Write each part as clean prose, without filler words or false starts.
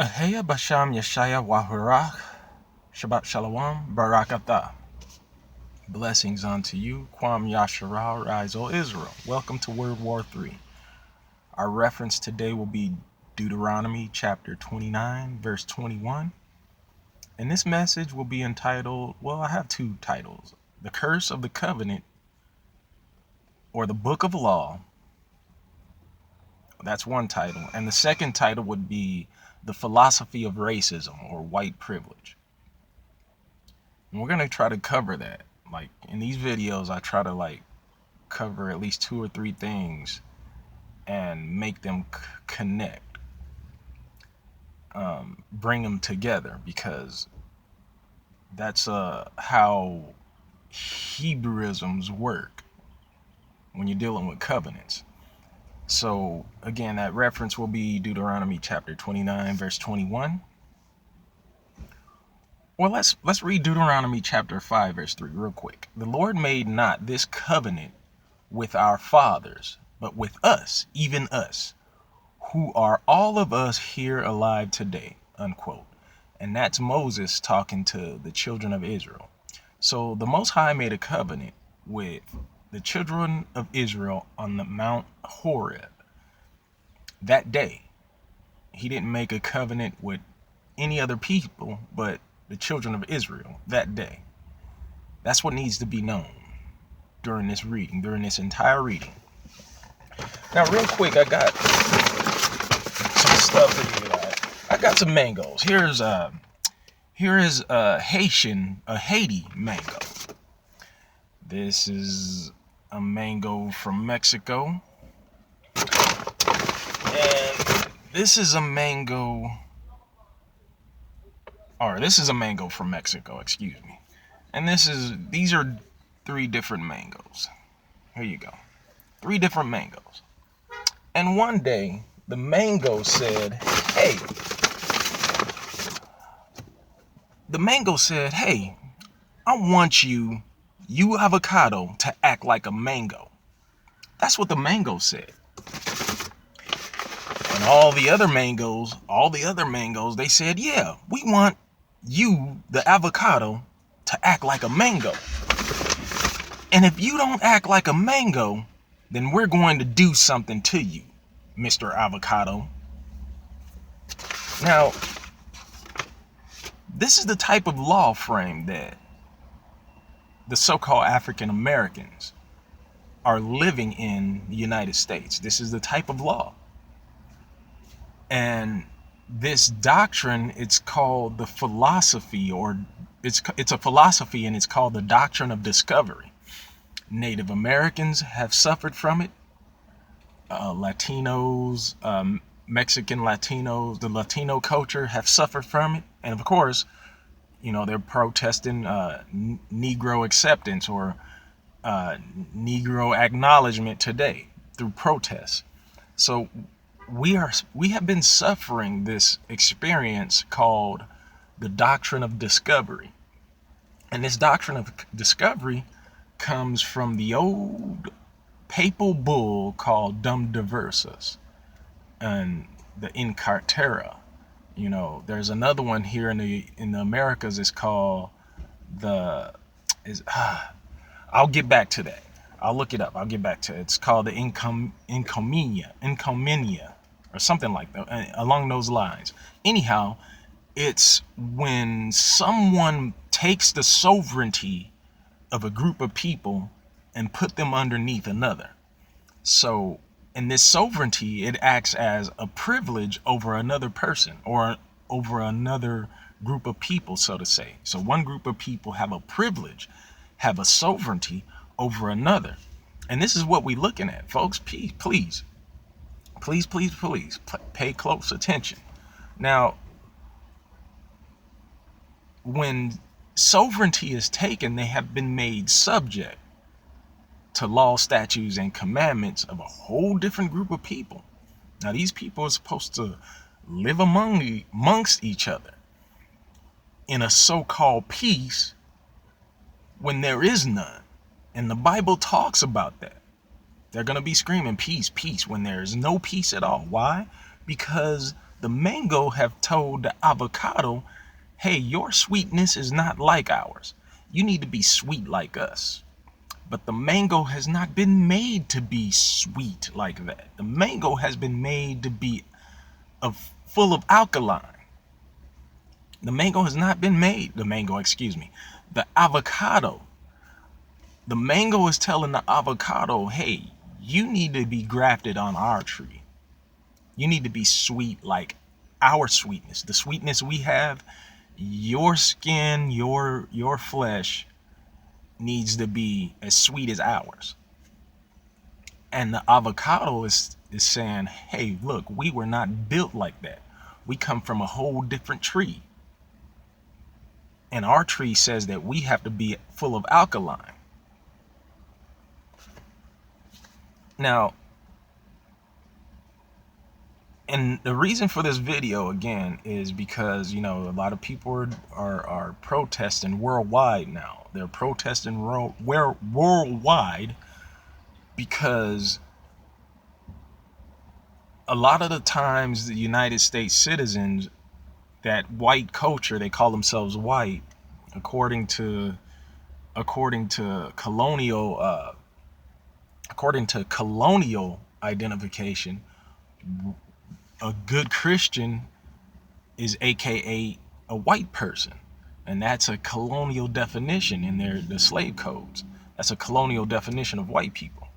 Ahayah Bahasham Yashiya Shabbat Shalom, Barak Athah. Blessings unto you, Qam Yashar'Al, rise, O Israel. Welcome to World War III. Our reference today will be Deuteronomy chapter 29, verse 21. And this message will be entitled, well, I have two titles. The Curse of the Covenant, or the Book of Law. That's one title. And the second title would be The Philosophy of Racism, or White Privilege. And we're going to try to cover that. Like in these videos, I try to cover at least 2 or 3 things and make them connect, bring them together, because that's how Hebrewisms work when you're dealing with covenants. So again, that reference will be Deuteronomy chapter 29, verse 21. Well, let's read Deuteronomy chapter 5, verse 3 real quick. The Lord made not this covenant with our fathers, but with us, even us, who are all of us here alive today, unquote. And that's Moses talking to the children of Israel. So the Most High made a covenant with the children of Israel on the Mount Horeb that day. He didn't make a covenant with any other people but the children of Israel that day. That's what needs to be known during this reading, during this entire reading. Now, real quick, I got some stuff in here. I got some mangoes. Here is a Haiti mango. This is a mango from Mexico. And this is a mango, from Mexico, excuse me. And these are 3 different mangoes. Here you go. 3 different mangoes. And one day, the mango said, hey, I want you avocado, to act like a mango. That's what the mango said. And all the other mangoes, they said, yeah, we want you, the avocado, to act like a mango. And if you don't act like a mango, then we're going to do something to you, Mr. Avocado. Now, this is the type of law frame that the so-called African Americans are living in the United States. This is the type of law. And this doctrine, it's called the philosophy, or it's a philosophy, and it's called the Doctrine of Discovery. Native Americans have suffered from it. Latinos, Mexican Latinos, the Latino culture have suffered from it. And of course, they're protesting Negro acceptance, or Negro acknowledgement today through protests. So we have been suffering this experience called the Doctrine of Discovery. And this Doctrine of Discovery comes from the old papal bull called Diversa and the caetera. There's another one here in the Americas. It's called I'll get back to that. I'll look it up. I'll get back to it. It's called the Incomenia, or something like that, along those lines. Anyhow, it's when someone takes the sovereignty of a group of people and put them underneath another. So in this sovereignty, it acts as a privilege over another person, or over another group of people, so to say. So one group of people have a privilege, have a sovereignty over another. And this is what we're looking at, folks. Please pay close attention. Now, when sovereignty is taken, they have been made subject to law, statutes, and commandments of a whole different group of people. Now, these people are supposed to live amongst each other in a so-called peace when there is none. And the Bible talks about that. They're going to be screaming peace, peace, when there is no peace at all. Why? Because The mango have told the avocado, hey, your sweetness is not like ours. You need to be sweet like us. But the mango has not been made to be sweet like that. The mango has been made to be full of alkaline. The mango has not been made, the avocado. The mango is telling the avocado, hey, you need to be grafted on our tree. You need to be sweet like our sweetness. The sweetness we have, your skin, your flesh needs to be as sweet as ours. And the avocado is saying, hey, look, we were not built like that. We come from a whole different tree. And our tree says that we have to be full of alkaline. Now, and the reason for this video, again, is because, you know, a lot of people are protesting worldwide now. They're protesting worldwide because a lot of the times the United States citizens, that white culture, they call themselves white, according to colonial identification. A good Christian is AKA a white person, and that's a colonial definition in the slave codes. That's a colonial definition of white people.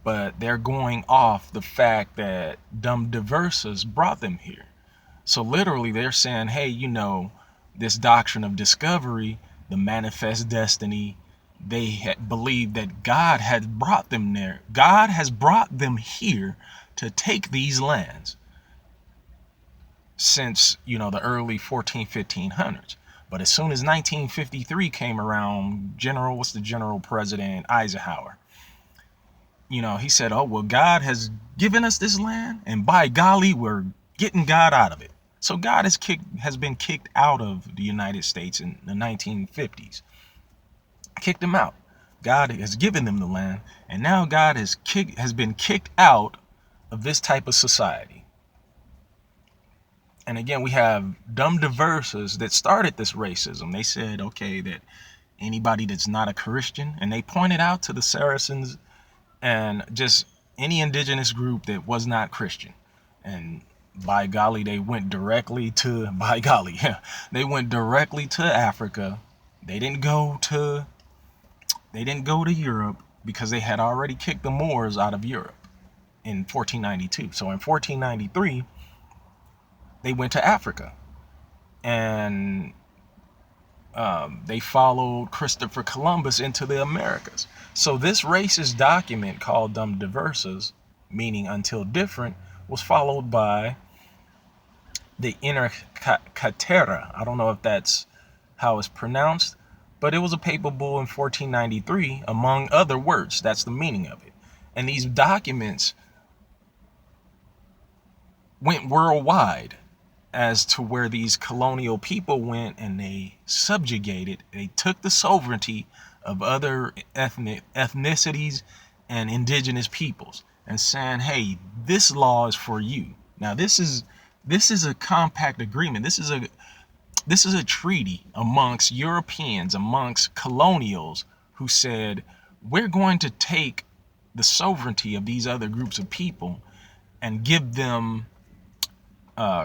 But they're going off the fact that dumb Diversas brought them here. So literally they're saying, hey, you know, this doctrine of discovery, the manifest destiny, they had believed that God had brought them there. God has brought them here to take these lands since, you know, the early 1500s. But as soon as 1953 came around, General President Eisenhower, you know, he said, oh, well, God has given us this land, and by golly, we're getting God out of it. So God has been kicked out of the United States in the 1950s. Kicked him out. God has given them the land, and now God has been kicked out of this type of society. And again, we have dumb Diversas that started this racism. They said, okay, that anybody that's not a Christian, and they pointed out to the Saracens and just any indigenous group that was not Christian. And by golly, they went directly to Africa. They didn't go to Europe because they had already kicked the Moors out of Europe in 1492. So in 1493, they went to Africa, and they followed Christopher Columbus into the Americas. So this racist document called Dumb Diversas, meaning until different, was followed by the inner caetera. I don't know if that's how it's pronounced, but it was a papal bull in 1493, among other words. That's the meaning of it. And these documents went worldwide as to where these colonial people went, and they took the sovereignty of other ethnicities and indigenous peoples, and saying, hey, this law is for you. Now this is a compact agreement. This is a treaty amongst Europeans, amongst colonials, who said, we're going to take the sovereignty of these other groups of people and give them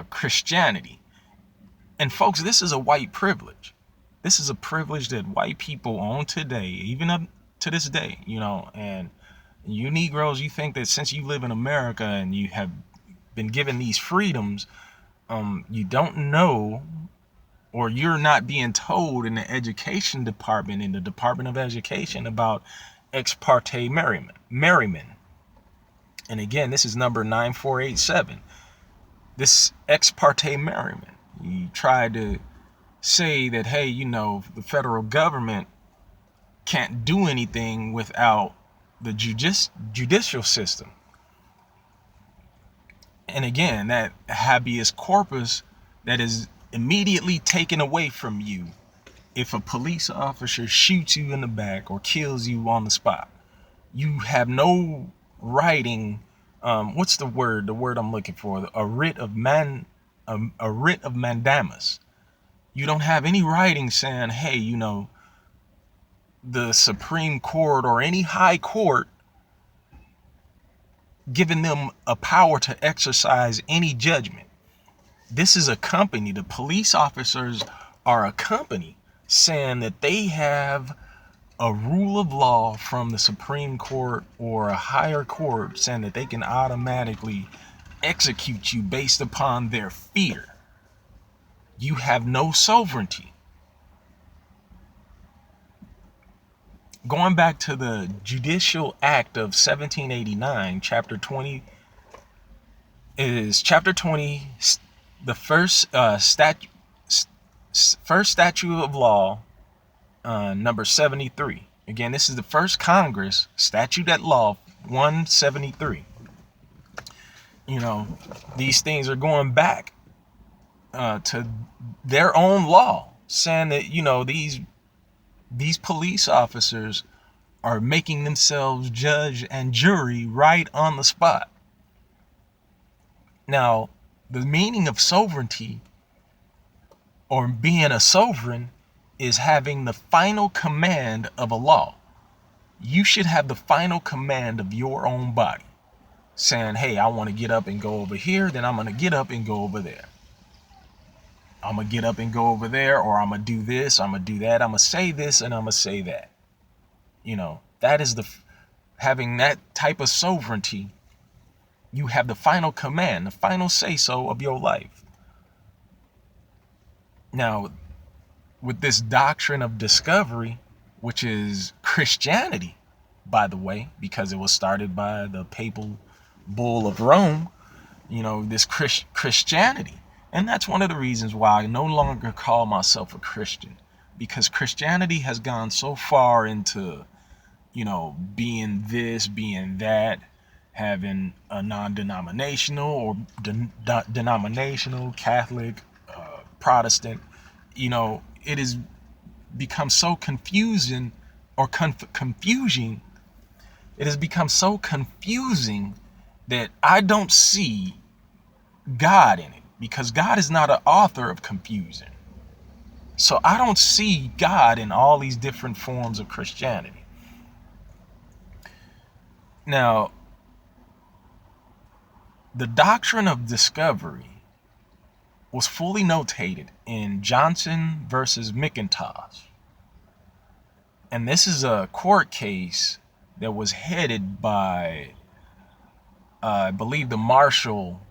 Christianity. And folks, this is a white privilege. This is a privilege that white people own today, even up to this day, you know. And you Negroes, you think that since you live in America and you have been given these freedoms, you don't know, or you're not being told in the education department, in the Department of Education, about ex parte merrymen. And again, this is number 9487. This ex parte merryman. You try to say that, hey, you know, the federal government can't do anything without the judicial system. And again, that habeas corpus that is immediately taken away from you if a police officer shoots you in the back or kills you on the spot. You have no writing. What's the word? The word I'm looking for. A writ of a writ of mandamus. You don't have any writing saying, hey, the Supreme Court or any high court giving them a power to exercise any judgment. This is a company. The police officers are a company saying that they have a rule of law from the Supreme Court or a higher court saying that they can automatically execute you based upon their fear. You have no sovereignty. Going back to the Judicial Act of 1789, chapter 20 is chapter 20, the first statute of law, number 73. Again, this is the first Congress, statute at law 173. These things are going back to their own law, saying that these police officers are making themselves judge and jury right on the spot. Now, the meaning of sovereignty, or being a sovereign, is having the final command of a law. You should have the final command of your own body, saying, hey, I want to get up and go over here, then I'm going to get up and go over there. I'm going to get up and go over there, or I'm going to do this, I'm going to do that, I'm going to say this, and I'm going to say that. That is having that type of sovereignty. You have the final command, the final say-so of your life. Now, with this doctrine of discovery, which is Christianity, by the way, because it was started by the papal bull of Rome, this Christianity. And that's one of the reasons why I no longer call myself a Christian, because Christianity has gone so far into, being this, being that, having a non-denominational or denominational, Catholic, Protestant. It has become so confusing or confusing. It has become so confusing that I don't see God in it, because God is not an author of confusion. So I don't see God in all these different forms of Christianity. Now, the doctrine of discovery was fully notated in Johnson versus McIntosh. And this is a court case that was headed by, I believe, the Marshall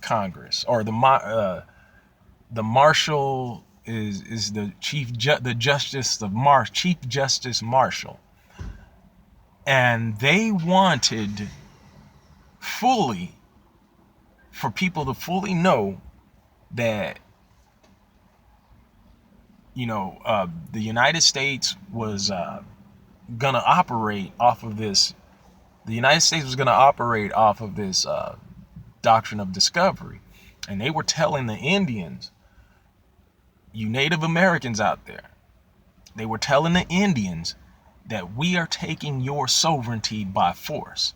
Congress, or the Marshall is the Chief Justice Marshall, and they wanted for people to fully know that the United States was gonna operate off of this. The United States was gonna operate off of this doctrine of discovery, and they were telling the Indians, you Native Americans out there, they were telling the Indians that we are taking your sovereignty by force,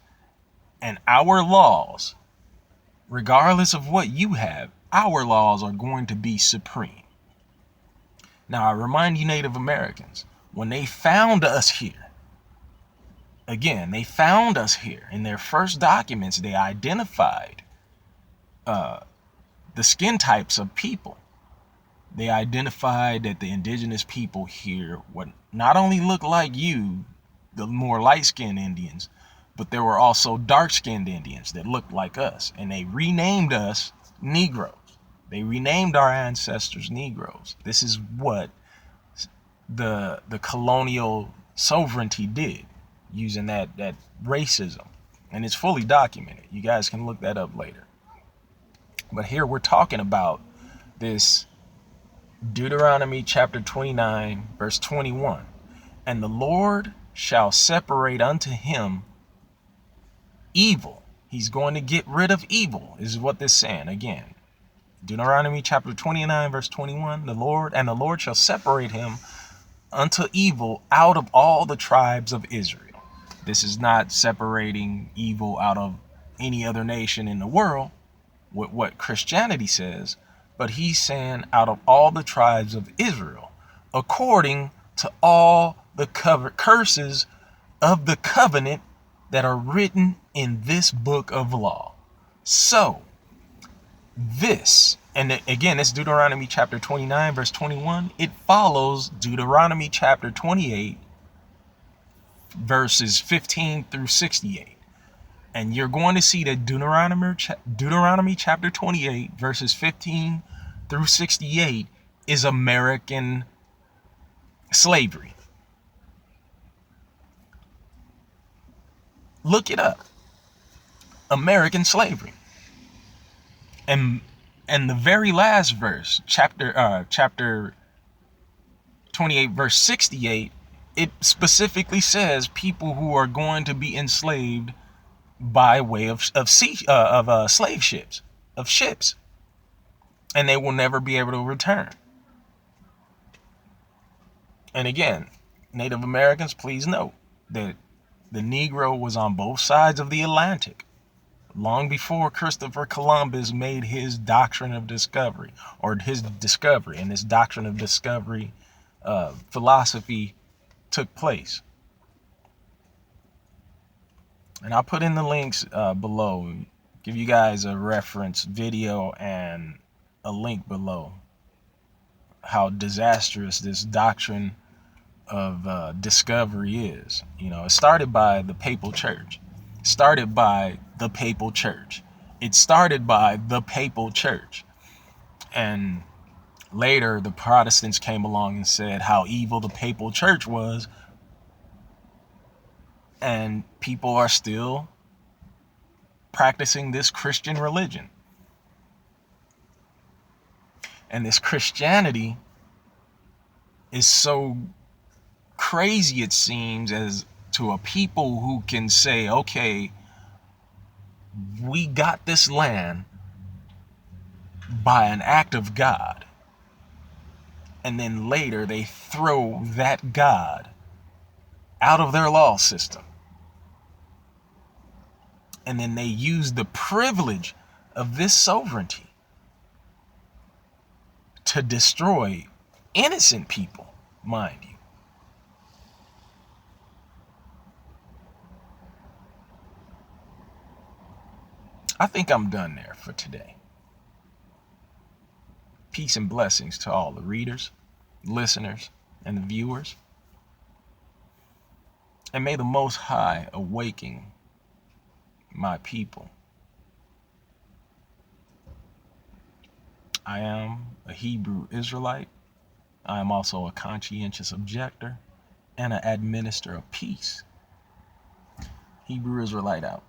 and our laws, regardless of what you have, our laws are going to be supreme. Now, I remind you, Native Americans, when they found us here, they found us here. In their first documents, they identified the skin types of people. They identified that the indigenous people here would not only look like you, the more light-skinned Indians, but there were also dark-skinned Indians that looked like us. And they renamed us Negroes. They renamed our ancestors Negroes. This is what the colonial sovereignty did, using that racism. And it's fully documented. You guys can look that up later. But here we're talking about this Deuteronomy chapter 29, verse 21. And the Lord shall separate unto him evil. He's going to get rid of evil, is what this is saying. Again, Deuteronomy chapter 29, verse 21. The Lord shall separate him unto evil out of all the tribes of Israel. This is not separating evil out of any other nation in the world, with what Christianity says, but he's saying out of all the tribes of Israel, according to all the curses of the covenant that are written in this book of law. So this, and again, it's Deuteronomy chapter 29, verse 21. It follows Deuteronomy chapter 28, verses 15 through 68. And you're going to see that Deuteronomy chapter 28, verses 15 through 68 is American slavery. Look it up. American slavery. And the very last verse, chapter 28, verse 68, it specifically says people who are going to be enslaved by way of slave ships, and they will never be able to return. And again, Native Americans, please note that the Negro was on both sides of the Atlantic long before Christopher Columbus made his doctrine of discovery, or his discovery, and this doctrine of discovery philosophy took place. And I'll put in the links below, give you guys a reference video and a link below how disastrous this doctrine of discovery is. You know, it started by the papal church. It started by the papal church. And later the Protestants came along and said how evil the papal church was. And people are still practicing this Christian religion. And this Christianity is so crazy, it seems, as to a people who can say, okay, we got this land by an act of God. And then later they throw that God out of their law system. And then they use the privilege of this sovereignty to destroy innocent people, mind you. I think I'm done there for today. Peace and blessings to all the readers, listeners, and the viewers. And may the Most High awaken my people. I am a Hebrew Israelite. I am also a conscientious objector and an administrator of peace. Hebrew Israelite out.